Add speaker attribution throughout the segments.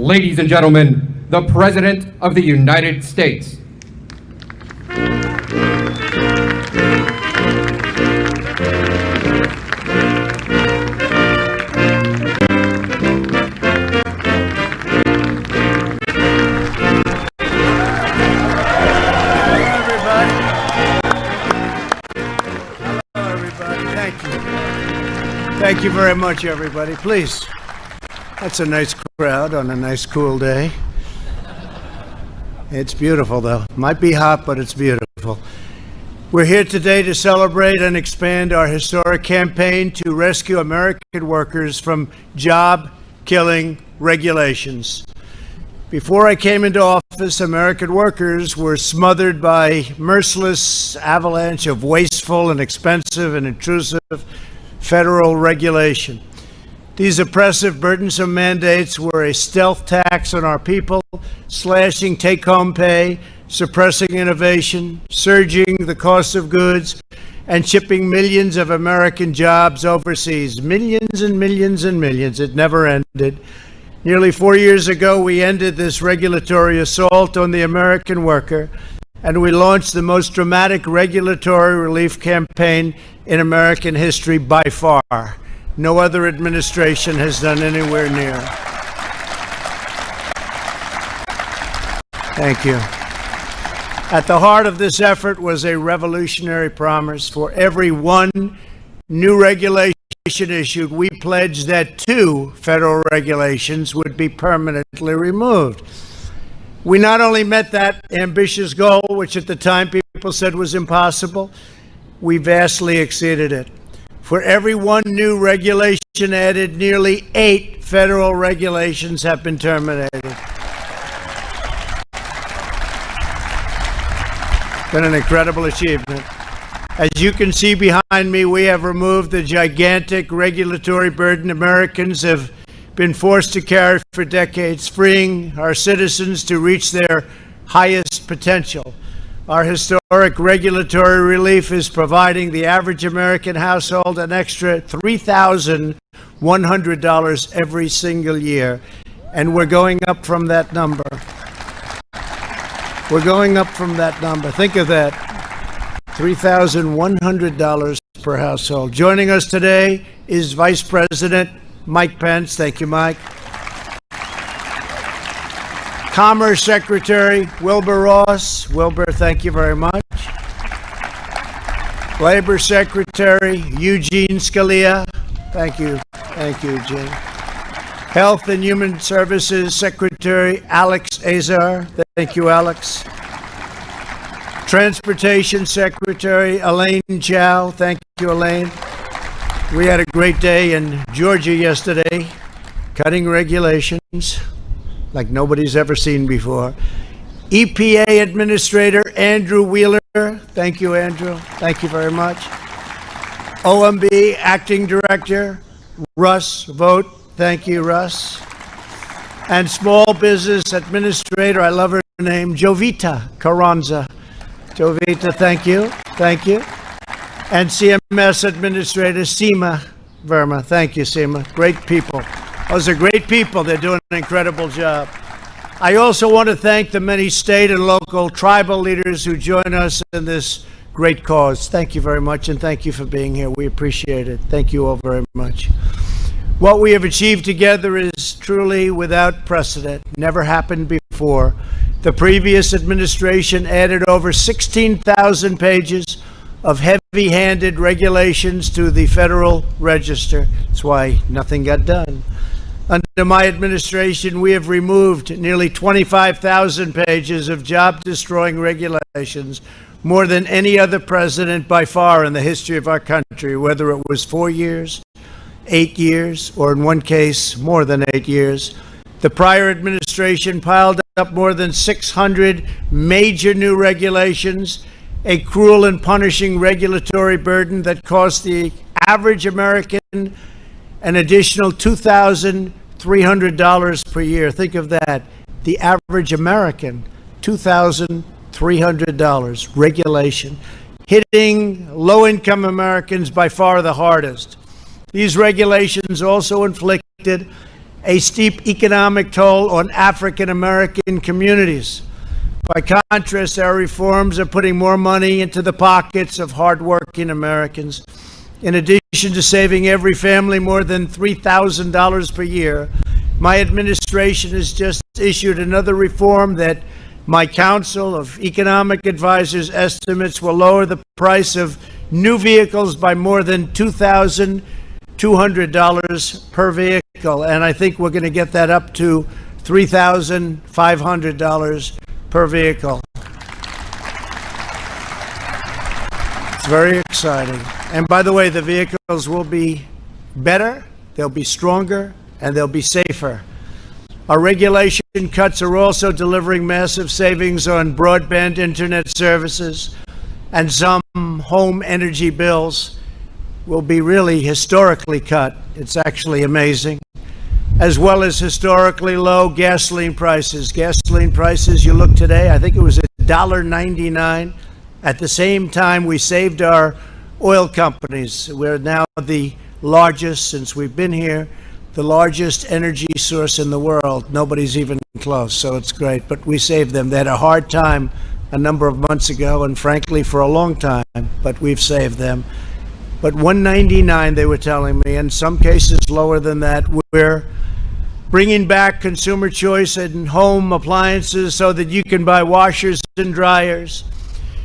Speaker 1: ladies and gentlemen, the President of the United States.
Speaker 2: Thank you very much, everybody. Please. That's a nice crowd on a nice, cool day. It's beautiful, though. Might be hot, but it's beautiful. We're here today to celebrate and expand our historic campaign to rescue American workers from job-killing regulations. Before I came into office, American workers were smothered by merciless avalanche of wasteful and expensive and intrusive federal regulation. These oppressive, burdensome mandates were a stealth tax on our people, slashing take-home pay, suppressing innovation, surging the cost of goods, and shipping millions of American jobs overseas. Millions and millions and millions. It never ended. Nearly 4 years ago, we ended this regulatory assault on the American worker, and we launched the most dramatic regulatory relief campaign in American history by far. No other administration has done anywhere near. Thank you. At the heart of this effort was a revolutionary promise. For every one new regulation issued, we pledged that 2 federal regulations would be permanently removed. We not only met that ambitious goal, which at the time people said was impossible, we vastly exceeded it. For every one new regulation added, nearly 8 federal regulations have been terminated. Been an incredible achievement. As you can see behind me, we have removed the gigantic regulatory burden Americans have been forced to carry for decades, freeing our citizens to reach their highest potential. Our historic regulatory relief is providing the average American household an extra $3,100 every single year, and we're going up from that number. We're going up from that number. Think of that, $3,100 per household. Joining us today is Vice President Mike Pence. Thank you, Mike. Commerce Secretary Wilbur Ross. Wilbur, thank you very much. Labor Secretary Eugene Scalia. Thank you. Thank you, Eugene. Health and Human Services Secretary Alex Azar. Thank you, Alex. Transportation Secretary Elaine Chao. Thank you, Elaine. We had a great day in Georgia yesterday, cutting regulations like nobody's ever seen before. EPA Administrator Andrew Wheeler. Thank you, Andrew. Thank you very much. OMB Acting Director Russ Vogt. Thank you, Russ. And Small Business Administrator, I love her name, Jovita Carranza. Jovita, thank you. Thank you. And CMS Administrator Seema Verma. Thank you, Seema. Great people. Those are great people. They're doing an incredible job. I also want to thank the many state and local tribal leaders who join us in this great cause. Thank you very much, and thank you for being here. We appreciate it. Thank you all very much. What we have achieved together is truly without precedent. Never happened before. The previous administration added over 16,000 pages of heavy-handed regulations to the Federal Register. That's why nothing got done. Under my administration, we have removed nearly 25,000 pages of job-destroying regulations, more than any other president by far in the history of our country, whether it was 4 years, 8 years, or in one case, more than 8 years. The prior administration piled up more than 600 major new regulations, a cruel and punishing regulatory burden that cost the average American an additional $2,300 per year. Think of that. The average American, $2,300 regulation, hitting low-income Americans by far the hardest. These regulations also inflicted a steep economic toll on African American communities. By contrast, our reforms are putting more money into the pockets of hardworking Americans. In addition to saving every family more than $3,000 per year, my administration has just issued another reform that my Council of Economic Advisors estimates will lower the price of new vehicles by more than $2,200 per vehicle. And I think we're going to get that up to $3,500 per vehicle. It's very exciting. And by the way, the vehicles will be better, they'll be stronger, and they'll be safer. Our regulation cuts are also delivering massive savings on broadband internet services, and some home energy bills will be really historically cut. It's actually amazing. As well as historically low gasoline prices. Gasoline prices, you look today, I think it was $1.99. At the same time, we saved our oil companies. We're now the largest, since we've been here, the largest energy source in the world. Nobody's even close, so it's great. But we saved them. They had a hard time a number of months ago, and frankly, for a long time, but we've saved them. But $1.99, they were telling me, in some cases lower than that. We're bringing back consumer choice in home appliances so that you can buy washers and dryers,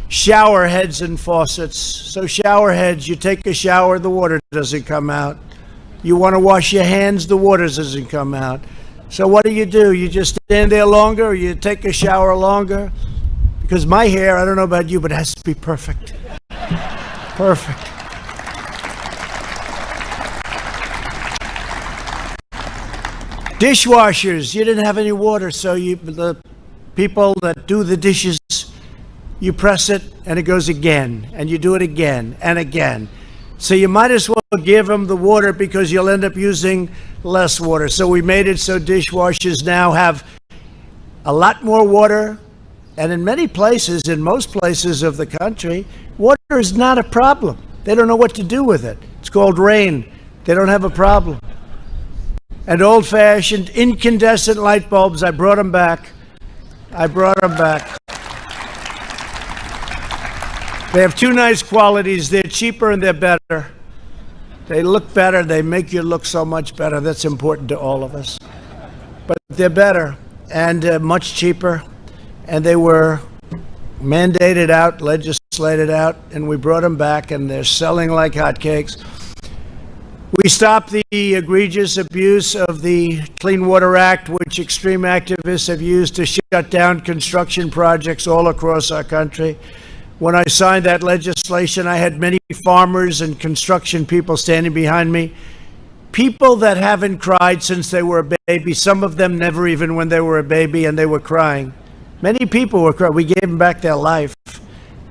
Speaker 2: shower heads and faucets. So shower heads, you take a shower, the water doesn't come out. You want to wash your hands, the water doesn't come out. So what do? You just stand there longer, or you take a shower longer? Because my hair, I don't know about you, but it has to be perfect. Perfect. Dishwashers, you didn't have any water, so the people that do the dishes, you press it and it goes again, and you do it again and again. So you might as well give them the water, because you'll end up using less water. So we made it so dishwashers now have a lot more water, and in many places, in most places of the country, water is not a problem. They don't know what to do with it. It's called rain. They don't have a problem. And old-fashioned incandescent light bulbs, I brought them back. They have two nice qualities. They're cheaper and they're better. They look better. They make you look so much better. That's important to all of us. But they're better and much cheaper. And they were mandated out, legislated out, and we brought them back, and they're selling like hotcakes. We stopped the egregious abuse of the Clean Water Act, which extreme activists have used to shut down construction projects all across our country. When I signed that legislation, I had many farmers and construction people standing behind me. People that haven't cried since they were a baby, some of them never even when they were a baby, and they were crying. Many people were crying. We gave them back their life.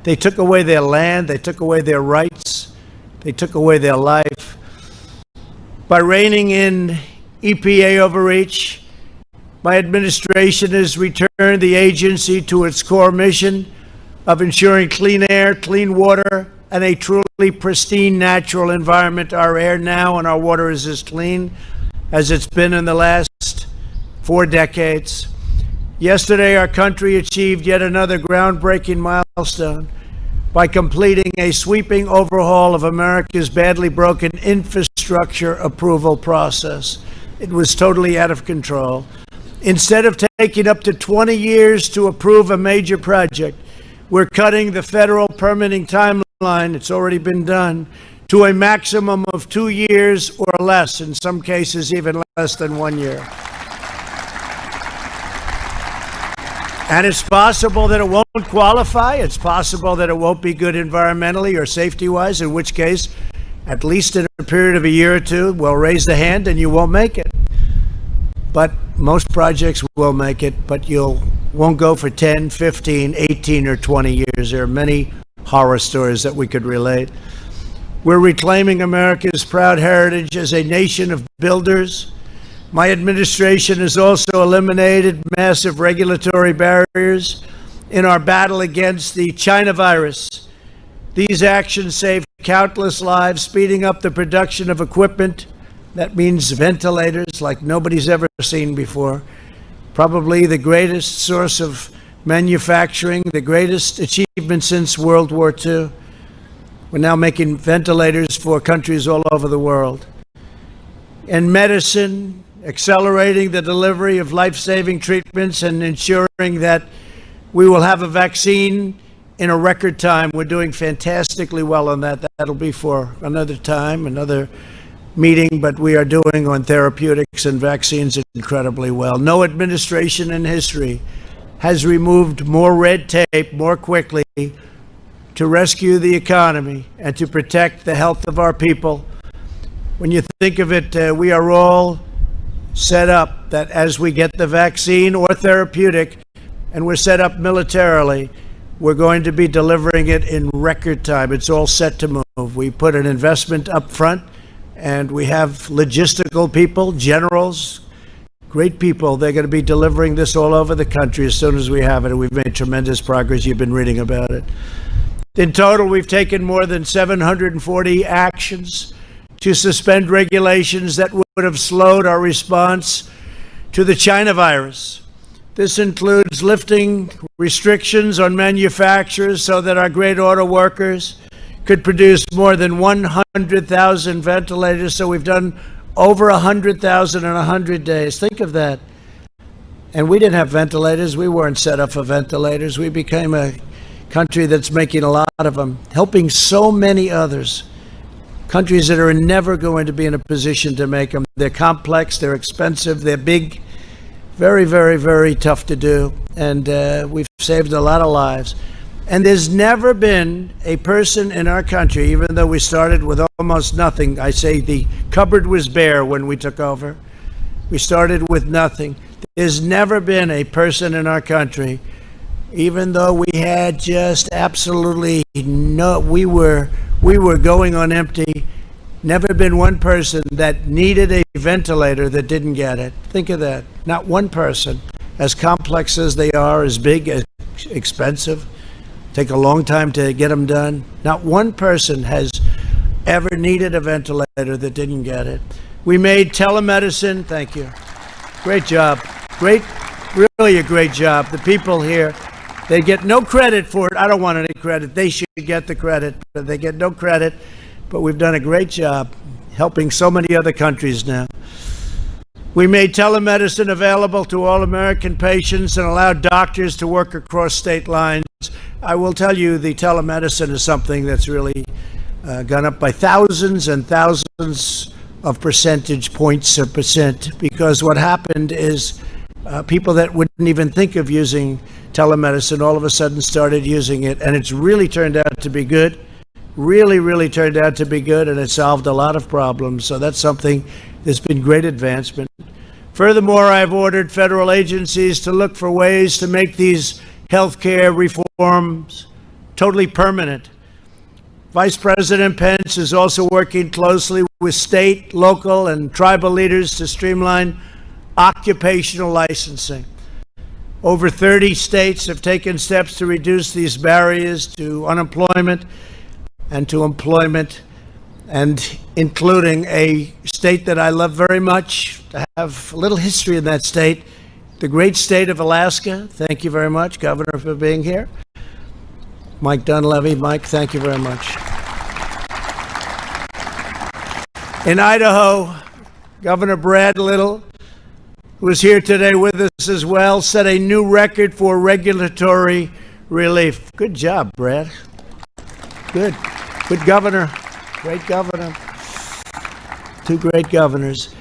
Speaker 2: They took away their land. They took away their rights. They took away their life. By reining in EPA overreach, my administration has returned the agency to its core mission of ensuring clean air, clean water, and a truly pristine natural environment. Our air now and our water is as clean as it's been in the last 4 decades. Yesterday, our country achieved yet another groundbreaking milestone by completing a sweeping overhaul of America's badly broken infrastructure approval process. It was totally out of control. Instead of taking up to 20 years to approve a major project, we're cutting the federal permitting timeline, it's already been done, to a maximum of 2 years or less, in some cases even less than 1 year. And it's possible that it won't qualify. It's possible that it won't be good environmentally or safety-wise, in which case, at least in a period of a year or two, we'll raise the hand and you won't make it. But most projects will make it, but you won't go for 10, 15, 18, or 20 years. There are many horror stories that we could relate. We're reclaiming America's proud heritage as a nation of builders. My administration has also eliminated massive regulatory barriers in our battle against the China virus. These actions save countless lives, speeding up the production of equipment, That means ventilators like nobody's ever seen before. Probably the greatest source of manufacturing, the greatest achievement since World War II. We're now making ventilators for countries all over the world. In medicine, accelerating the delivery of life-saving treatments and ensuring that we will have a vaccine in a record time. We're doing fantastically well on that. That'll be for another time, another meeting, but we are doing on therapeutics and vaccines incredibly well. No administration in history has removed more red tape more quickly to rescue the economy and to protect the health of our people. When you think of it, we are all set up that as we get the vaccine or therapeutic, and we're set up militarily, we're going to be delivering it in record time. It's all set to move. We put an investment up front, and we have logistical people, generals, great people. They're going to be delivering this all over the country as soon as we have it, and we've made tremendous progress. You've been reading about it. In total, we've taken more than 740 actions to suspend regulations that would have slowed our response to the China virus. This includes lifting restrictions on manufacturers so that our great auto workers could produce more than 100,000 ventilators. So we've done over 100,000 in 100 days. Think of that. And we didn't have ventilators. We weren't set up for ventilators. We became a country that's making a lot of them, helping so many others. Countries that are never going to be in a position to make them. They're complex, they're expensive, they're big, very, very, very tough to do. And we've saved a lot of lives. And there's never been a person in our country, even though we started with almost nothing. I say the cupboard was bare when we took over. We started with nothing. There's never been a person in our country, even though we had just absolutely no, we were going on empty, never been one person that needed a ventilator that didn't get it. Think of that. Not one person, as complex as they are, as big, as expensive, take a long time to get them done. Not one person has ever needed a ventilator that didn't get it. We made telemedicine, thank you. Great job. Great, really a great job. The people here, they get no credit for it. I don't want any credit. They should get the credit, but they get no credit. But we've done a great job helping so many other countries now. We made telemedicine available to all American patients and allowed doctors to work across state lines. I will tell you, the telemedicine is something that's really gone up by thousands and thousands of percentage points or percent, because what happened is people that wouldn't even think of using telemedicine all of a sudden started using it, and it's really turned out to be good. Really, really turned out to be good, and it solved a lot of problems. So that's something that's been great advancement. Furthermore, I've ordered federal agencies to look for ways to make these healthcare reforms totally permanent. Vice President Pence is also working closely with state, local, and tribal leaders to streamline occupational licensing. Over 30 states have taken steps to reduce these barriers to unemployment and to employment, and including a state that I love very much, to have a little history in that state, the great state of Alaska. Thank you very much, Governor, for being here. Mike Dunleavy. Mike, thank you very much. In Idaho, Governor Brad Little, who is here today with us as well, set a new record for regulatory relief. Good job, Brad. Good. Good governor. Great governor. Two great governors.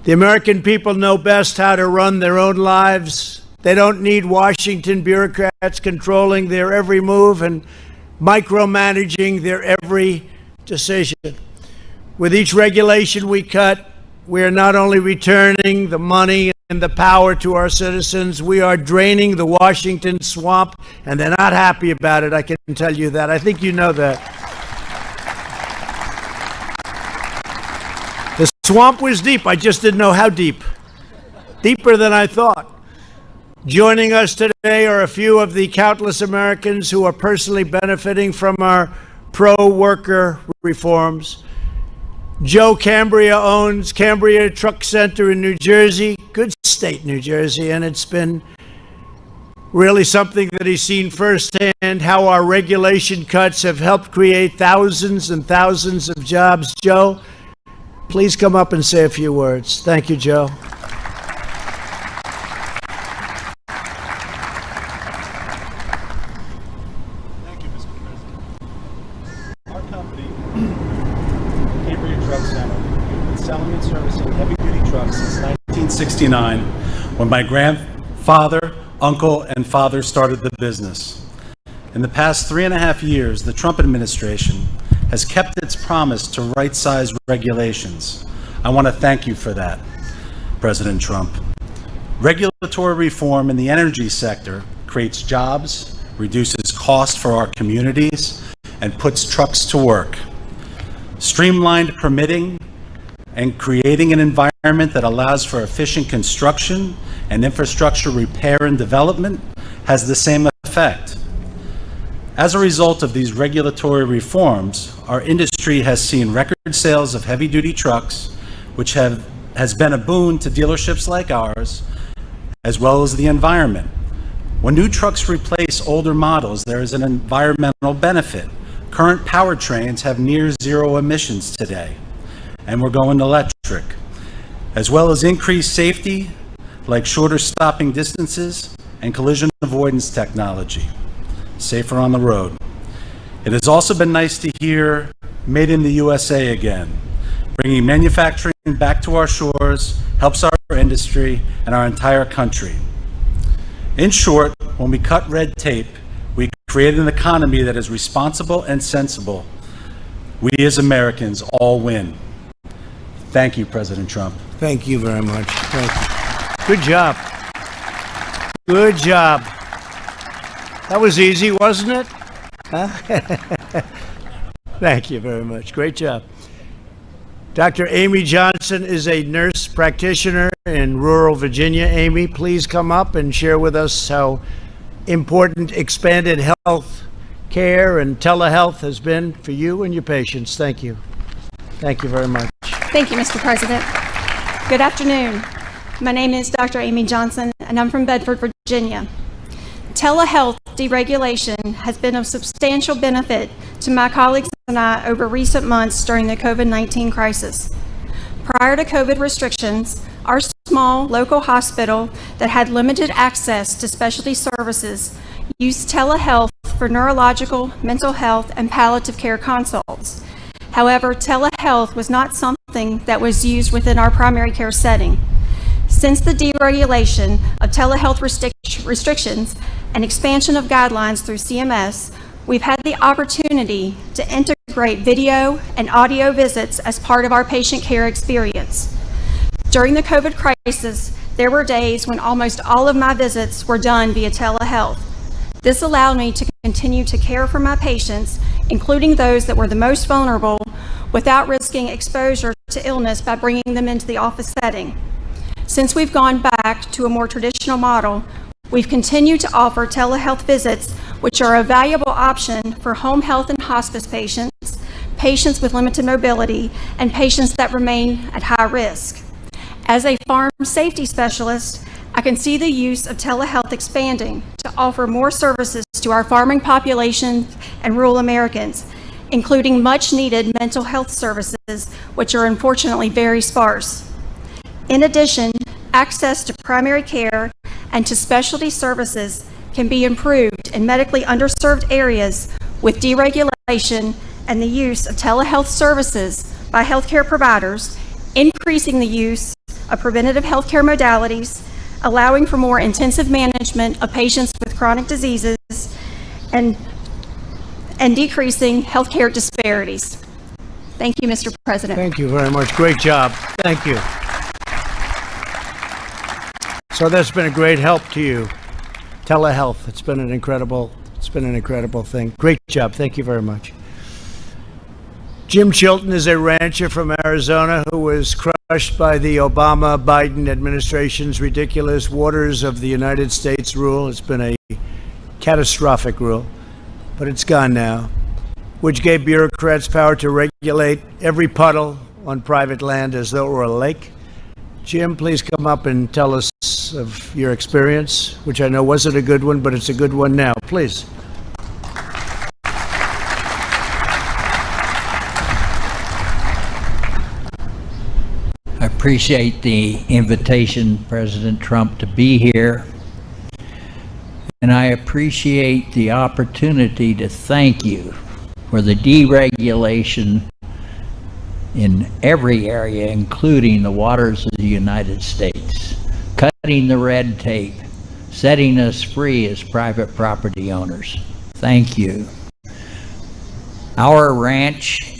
Speaker 2: The American people know best how to run their own lives. They don't need Washington bureaucrats controlling their every move and micromanaging their every decision. With each regulation we cut, we are not only returning the money and the power to our citizens, we are draining the Washington swamp, and they're not happy about it, I can tell you that. I think you know that. The swamp was deep, I just didn't know how deep. Deeper than I thought. Joining us today are a few of the countless Americans who are personally benefiting from our pro-worker reforms. Joe Cambria owns Cambria Truck Center in New Jersey. Good state, New Jersey, and it's been really something that he's seen firsthand, how our regulation cuts have helped create thousands and thousands of jobs. Joe, please come up and say a few words. Thank you, Joe.
Speaker 3: Thank you, Mr. President. Our company, Cambria Truck Center, has been selling and servicing heavy-duty trucks since 1969, when my grandfather, uncle, and father started the business. In the past 3.5 years, the Trump administration has kept its promise to right-size regulations. I want to thank you for that, President Trump. Regulatory reform in the energy sector creates jobs, reduces costs for our communities, and puts trucks to work. Streamlined permitting and creating an environment that allows for efficient construction and infrastructure repair and development has the same effect. As a result of these regulatory reforms, our industry has seen record sales of heavy-duty trucks, which has been a boon to dealerships like ours, as well as the environment. When new trucks replace older models, there is an environmental benefit. Current powertrains have near zero emissions today, and we're going electric, as well as increased safety, like shorter stopping distances and collision avoidance technology, safer on the road. It has also been nice to hear "Made in the USA" again. Bringing manufacturing back to our shores helps our industry and our entire country. In short, when we cut red tape, we create an economy that is responsible and sensible. We as Americans all win. Thank you, President Trump.
Speaker 2: Thank you very much. Thank you. Good job. Good job. That was easy, wasn't it? Huh? Thank you very much. Great job. Dr. Amy Johnson is a nurse practitioner in rural Virginia. Amy, please come up and share with us how important expanded health care and telehealth has been for you and your patients. Thank you. Thank you very much.
Speaker 4: Thank you, Mr. President. Good afternoon. My name is Dr. Amy Johnson, and I'm from Bedford, Virginia. Telehealth deregulation has been of substantial benefit to my colleagues and I over recent months during the COVID-19 crisis. Prior to COVID restrictions, our small local hospital that had limited access to specialty services used telehealth for neurological, mental health, and palliative care consults. However, telehealth was not something that was used within our primary care setting. Since the deregulation of telehealth restrictions and expansion of guidelines through CMS, we've had the opportunity to integrate video and audio visits as part of our patient care experience. During the COVID crisis, there were days when almost all of my visits were done via telehealth. This allowed me to continue to care for my patients, including those that were the most vulnerable, without risking exposure to illness by bringing them into the office setting. Since we've gone back to a more traditional model, we've continued to offer telehealth visits, which are a valuable option for home health and hospice patients, patients with limited mobility, and patients that remain at high risk. As a farm safety specialist, I can see the use of telehealth expanding to offer more services to our farming population and rural Americans, including much-needed mental health services, which are unfortunately very sparse. In addition, access to primary care and to specialty services can be improved in medically underserved areas with deregulation and the use of telehealth services by healthcare providers, increasing the use of preventative healthcare modalities, allowing for more intensive management of patients with chronic diseases, and decreasing healthcare disparities. Thank you, Mr. President.
Speaker 2: Thank you very much. Great job. Thank you. So that's been a great help to you. Telehealth. It's been an incredible thing. Great job. Thank you very much. Jim Chilton is a rancher from Arizona who was crushed by the Obama-Biden administration's ridiculous Waters of the United States rule. It's been a catastrophic rule, but it's gone now, which gave bureaucrats power to regulate every puddle, on private land as though it were a lake. Jim, please come up and tell us of your experience, which I know wasn't a good one, but it's a good one now. Please.
Speaker 5: I appreciate the invitation, President Trump, to be here. And I appreciate the opportunity to thank you for the deregulation in every area, including the waters of the United States, cutting the red tape, setting us free as private property owners. Thank you. Our ranch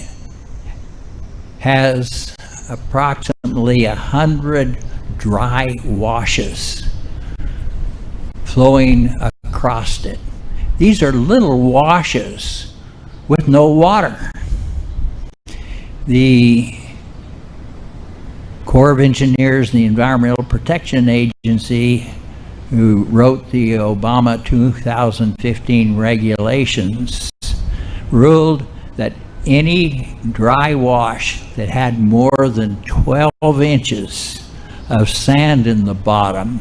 Speaker 5: has approximately 100 dry washes flowing across it. These are little washes with no water. The Corps of Engineers and the Environmental Protection Agency, who wrote the Obama 2015 regulations, ruled that any dry wash that had more than 12 inches of sand in the bottom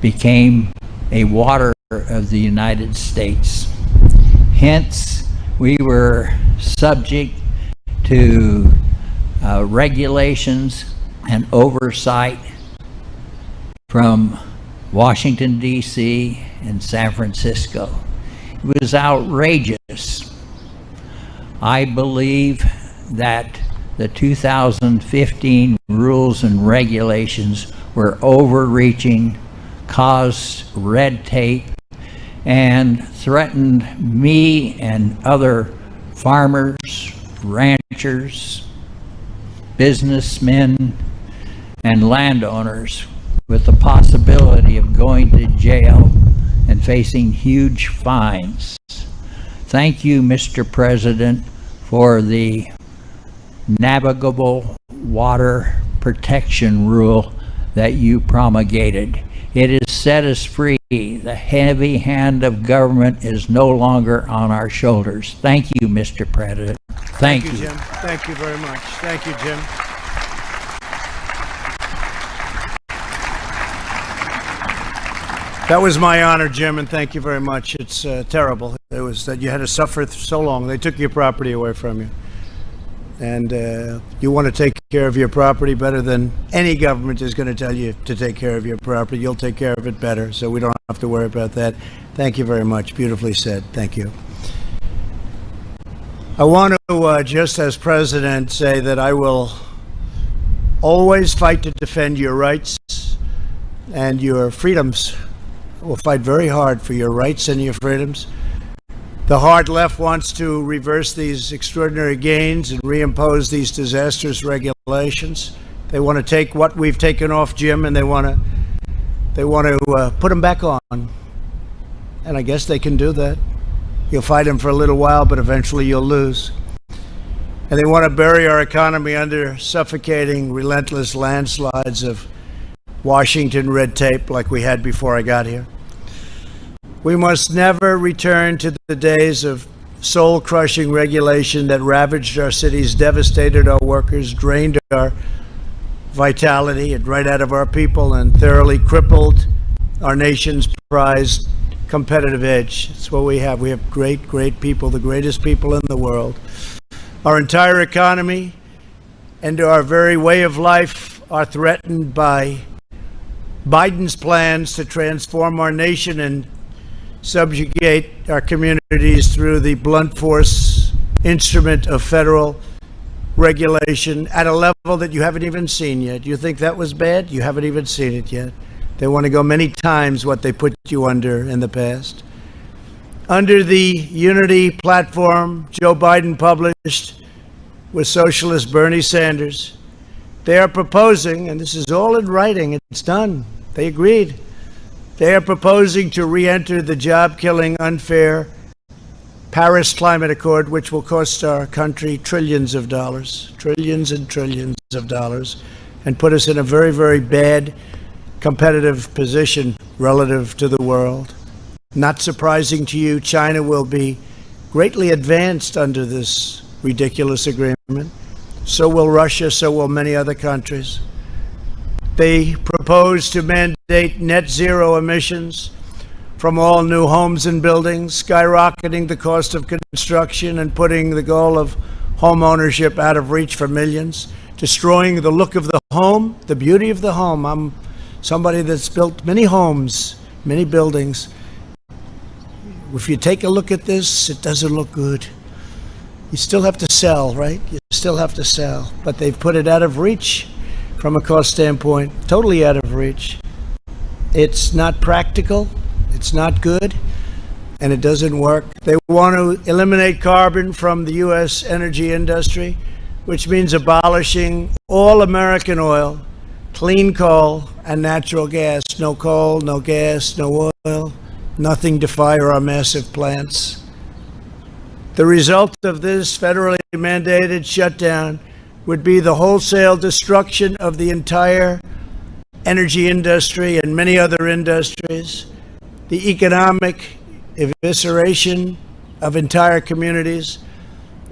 Speaker 5: became a water of the United States. Hence, we were subject to regulations and oversight from Washington, D.C. and San Francisco. It was outrageous. I believe that the 2015 rules and regulations were overreaching, caused red tape, and threatened me and other farmers, ranchers, businessmen, and landowners with the possibility of going to jail and facing huge fines. Thank you, Mr. President, for the navigable water protection rule that you promulgated. It has set us free. The heavy hand of government is no longer on our shoulders. Thank you, Mr. President. Thank you,
Speaker 2: Jim. Thank you very much. Thank you, Jim. That was my honor, Jim, and thank you very much. It's terrible. It was that you had to suffer so long. They took your property away from you. And you want to take care of your property better than any government is going to tell you to take care of your property. You'll take care of it better, so we don't have to worry about that. Thank you very much. Beautifully said. Thank you. I want to, just as president, say that I will always fight to defend your rights and your freedoms. I will fight very hard for your rights and your freedoms. The hard left wants to reverse these extraordinary gains and reimpose these disastrous regulations. They want to take what we've taken off, Jim, and they want to put them back on. And I guess they can do that. You'll fight them for a little while, but eventually you'll lose. And they want to bury our economy under suffocating, relentless landslides of Washington red tape like we had before I got here. We must never return to the days of soul-crushing regulation that ravaged our cities, devastated our workers, drained our vitality and right out of our people, and thoroughly crippled our nation's prized competitive edge. It's what we have. We have great, great people, the greatest people in the world. Our entire economy and our very way of life are threatened by Biden's plans to transform our nation and subjugate our communities through the blunt force instrument of federal regulation at a level that you haven't even seen yet. You think that was bad? You haven't even seen it yet. They want to go many times what they put you under in the past. Under the unity platform Joe Biden published with socialist Bernie Sanders, they are proposing, and this is all in writing, it's done, they agreed. They are proposing to re-enter the job-killing, unfair Paris Climate Accord, which will cost our country trillions of dollars, trillions and trillions of dollars, and put us in a very, very bad competitive position relative to the world. Not surprising to you, China will be greatly advanced under this ridiculous agreement. So will Russia, so will many other countries. They propose to mandate net zero emissions from all new homes and buildings, skyrocketing the cost of construction and putting the goal of home ownership out of reach for millions, destroying the look of the home, the beauty of the home. I'm somebody that's built many homes, many buildings. If you take a look at this, it doesn't look good. You still have to sell, right? You still have to sell. But they've put it out of reach from a cost standpoint, totally out of reach. It's not practical, it's not good, and it doesn't work. They want to eliminate carbon from the U.S. energy industry, which means abolishing all American oil, clean coal, and natural gas. No coal, no gas, no oil, nothing to fire our massive plants. The result of this federally mandated shutdown would be the wholesale destruction of the entire energy industry and many other industries, the economic evisceration of entire communities,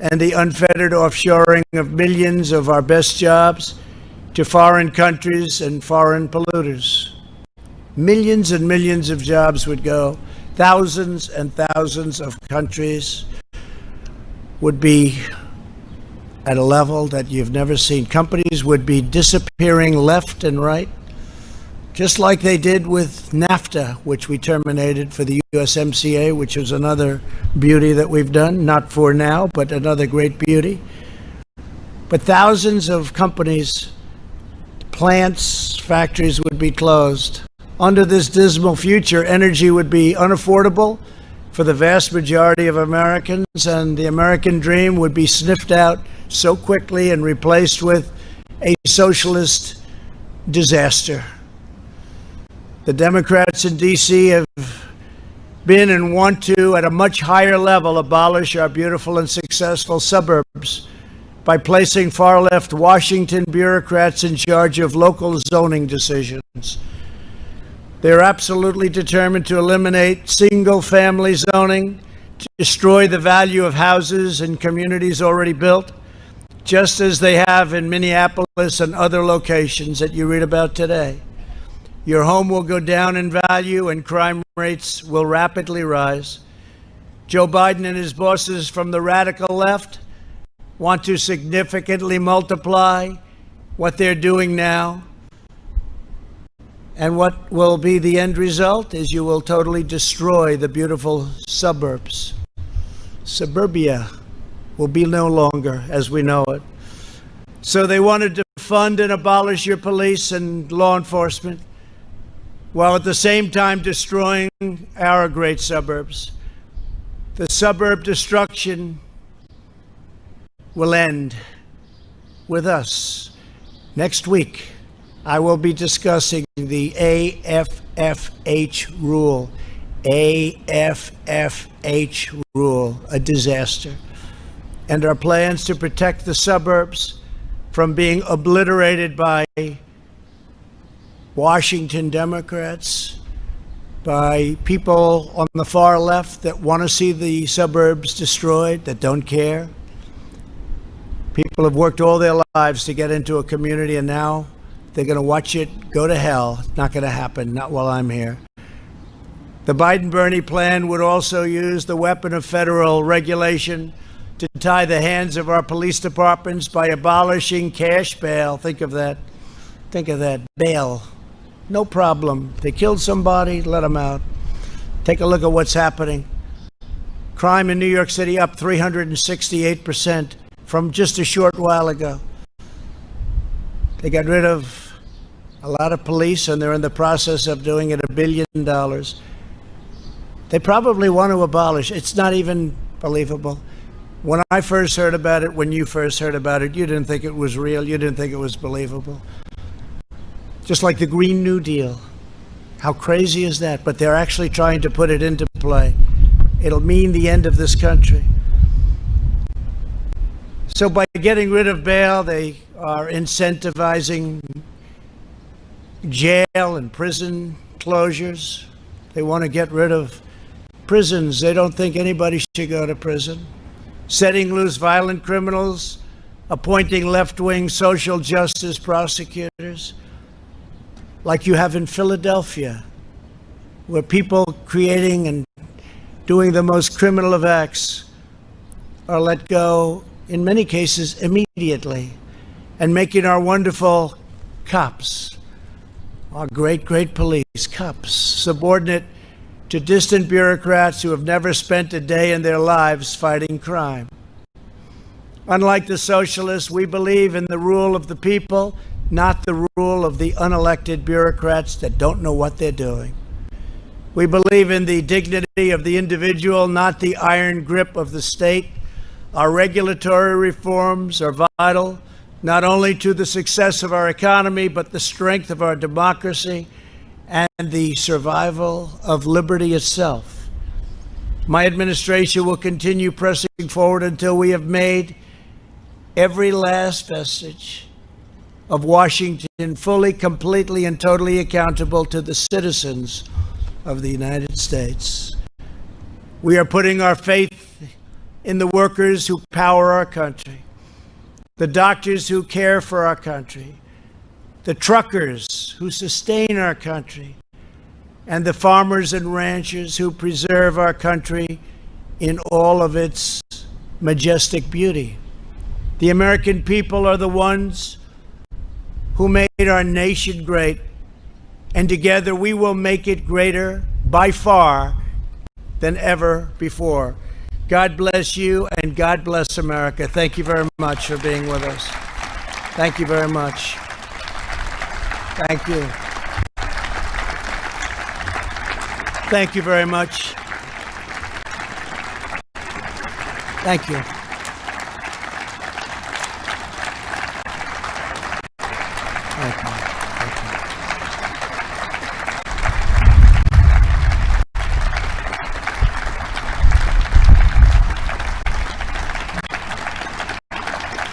Speaker 2: and the unfettered offshoring of millions of our best jobs to foreign countries and foreign polluters. Millions and millions of jobs would go. Thousands and thousands of countries would be at a level that you've never seen. Companies would be disappearing left and right, just like they did with NAFTA, which we terminated for the USMCA, which is another beauty that we've done, not for now, but another great beauty. But thousands of companies, plants, factories would be closed. Under this dismal future, energy would be unaffordable for the vast majority of Americans, and the American dream would be sniffed out so quickly and replaced with a socialist disaster. The Democrats in D.C. have been and want to, at a much higher level, abolish our beautiful and successful suburbs by placing far-left Washington bureaucrats in charge of local zoning decisions. They're absolutely determined to eliminate single-family zoning, to destroy the value of houses and communities already built, just as they have in Minneapolis and other locations that you read about today. Your home will go down in value and crime rates will rapidly rise. Joe Biden and his bosses from the radical left want to significantly multiply what they're doing now. And what will be the end result is you will totally destroy the beautiful suburbs. Suburbia will be no longer as we know it. So they wanted to defund and abolish your police and law enforcement, while at the same time destroying our great suburbs. The suburb destruction will end with us. Next week, I will be discussing the AFFH rule. AFFH rule, a disaster. And our plans to protect the suburbs from being obliterated by Washington Democrats, by people on the far left that want to see the suburbs destroyed, that don't care. People have worked all their lives to get into a community, and now they're going to watch it go to hell. It's not going to happen, not while I'm here. The Biden-Bernie plan would also use the weapon of federal regulation to tie the hands of our police departments by abolishing cash bail. Think of that. Think of that. Bail. No problem. They killed somebody, let them out. Take a look at what's happening. Crime in New York City up 368% from just a short while ago. They got rid of a lot of police, and they're in the process of doing it $1 billion. They probably want to abolish. It's not even believable. When I first heard about it, when you first heard about it, you didn't think it was real. You didn't think it was believable. Just like the Green New Deal. How crazy is that? But they're actually trying to put it into play. It'll mean the end of this country. So by getting rid of bail, they are incentivizing jail and prison closures. They want to get rid of prisons. They don't think anybody should go to prison. Setting loose violent criminals appointing left-wing social justice prosecutors like you have in Philadelphia, where people creating and doing the most criminal of acts are let go, in many cases, immediately, and making our wonderful cops, our great, great police, cops, subordinate to distant bureaucrats who have never spent a day in their lives fighting crime. Unlike the socialists, we believe in the rule of the people, not the rule of the unelected bureaucrats that don't know what they're doing. We believe in the dignity of the individual, not the iron grip of the state. Our regulatory reforms are vital, not only to the success of our economy, but the strength of our democracy and the survival of liberty itself. My administration will continue pressing forward until we have made every last vestige of Washington fully, completely, and totally accountable to the citizens of the United States. We are putting our faith in the workers who power our country, the doctors who care for our country, the truckers who sustain our country, and the farmers and ranchers who preserve our country in all of its majestic beauty. The American people are the ones who made our nation great, and together we will make it greater by far than ever before. God bless you, and God bless America. Thank you very much for being with us. Thank you very much. Thank you. Thank you very much. Thank you. Thank you. Thank you.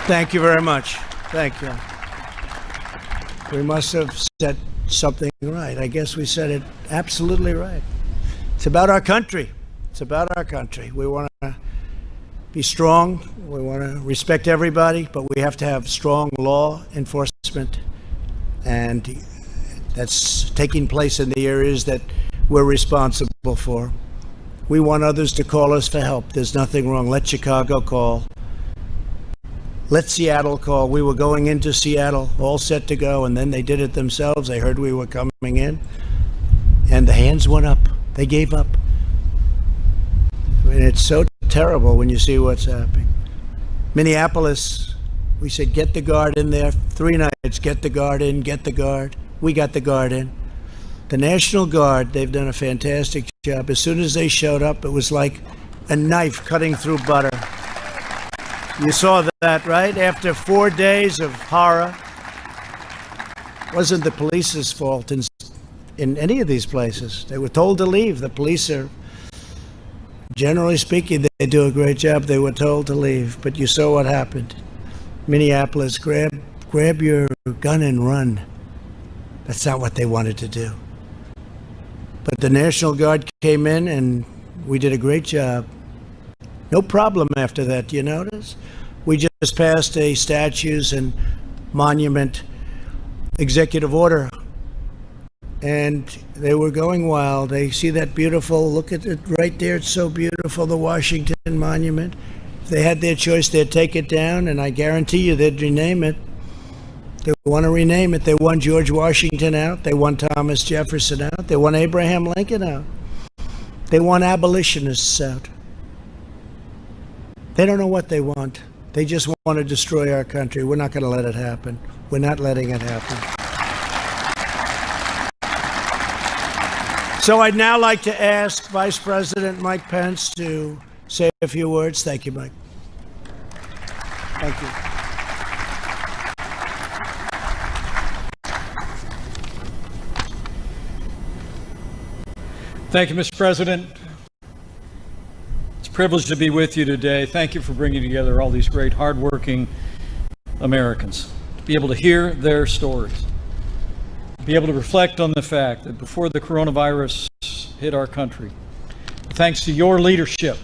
Speaker 2: Thank you very much. Thank you. We must have said something right. I guess we said it absolutely right. It's about our country. It's about our country. We want to be strong. We want to respect everybody, but we have to have strong law enforcement. And that's taking place in the areas that we're responsible for. We want others to call us for help. There's nothing wrong. Let Chicago call. Let Seattle call. We were going into Seattle, all set to go, and then they did it themselves. They heard we were coming in, and the hands went up. They gave up. I mean, it's so terrible when you see what's happening. Minneapolis, we said, get the guard in there. 3 nights, get the guard in, get the guard. We got the guard in. The National Guard, they've done a fantastic job. As soon as they showed up, it was like a knife cutting through butter. You saw that, right? After 4 days of horror, it wasn't the police's fault in any of these places. They were told to leave. The police are, generally speaking, they do a great job. They were told to leave, but you saw what happened. Minneapolis, grab your gun and run. That's not what they wanted to do. But the National Guard came in, and we did a great job. No problem after that, do you notice? We just passed a statues and monument executive order, and they were going wild. They see that beautiful, look at it right there, it's so beautiful, the Washington Monument. If they had their choice, they'd take it down, and I guarantee you they'd rename it. They want to rename it. They want George Washington out. They want Thomas Jefferson out. They want Abraham Lincoln out. They want abolitionists out. They don't know what they want. They just want to destroy our country. We're not going to let it happen. We're not letting it happen. So I'd now like to ask Vice President Mike Pence to say a few words. Thank you, Mike. Thank you.
Speaker 6: Thank you, Mr. President. It's a privilege to be with you today. Thank you for bringing together all these great, hardworking Americans, to be able to hear their stories, to be able to reflect on the fact that before the coronavirus hit our country, thanks to your leadership,